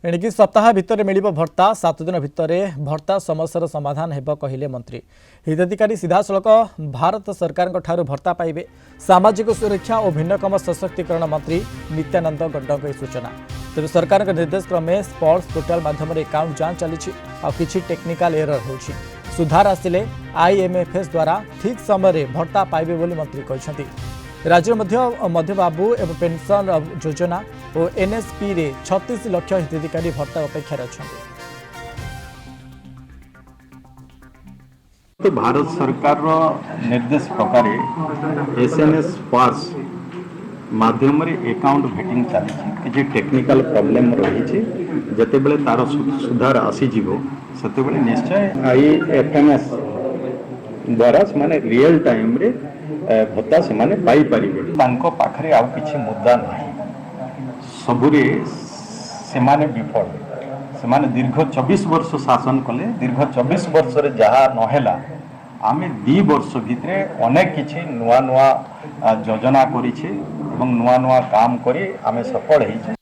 एणिकी सप्ताह भितर मिलिब भर्ता 7 दिन भितर भर्ता समस्यार समाधान हेब कहिले मंत्री। हिताधिकारी सीधासलख भारत सरकार ठारू भर्ता पाइबे। सामाजिक सुरक्षा और भिन्नक्षम सशक्तिकरण मंत्री नित्यानंद गड्डक सूचना। तेज सरकार निर्देश क्रमे स्पर्श पोर्टाल माध्यम अकाउंट जांच चली किछि टेक्निकल एरर होछि। सुधार आसिले आईएमएफएस द्वारा ठीक समय भर्ता पाइबे बोली मंत्री कहते। राज्य मध्य बाबू एवं पेंशन योजना और एनएसपी रे 36 लाख हिताधिकारी भत्ता अपेक्षा अच्छा। तो भारत सरकार निर्देश प्रकार एसएनएस पास माध्यम अकाउंट भेटिंग चली कि टेक्निकल प्रॉब्लम रही जिते तार सुधार आसीज से निश्चय आईएफएमएस द्वारा से रियल टाइम रे भत्ता से पाई पारे आउ किसी मुद्दा नहीं सबुरे से विफल से दीर्घ 24 वर्ष शासन कले। दीर्घ 24 वर्ष रे जहाँ नहेला आमे 2 वर्ष भितरे अनेक किछि नुआ नुआ योजना करिछि एवं नुआ नुआ काम करी आमे सफल होइछि।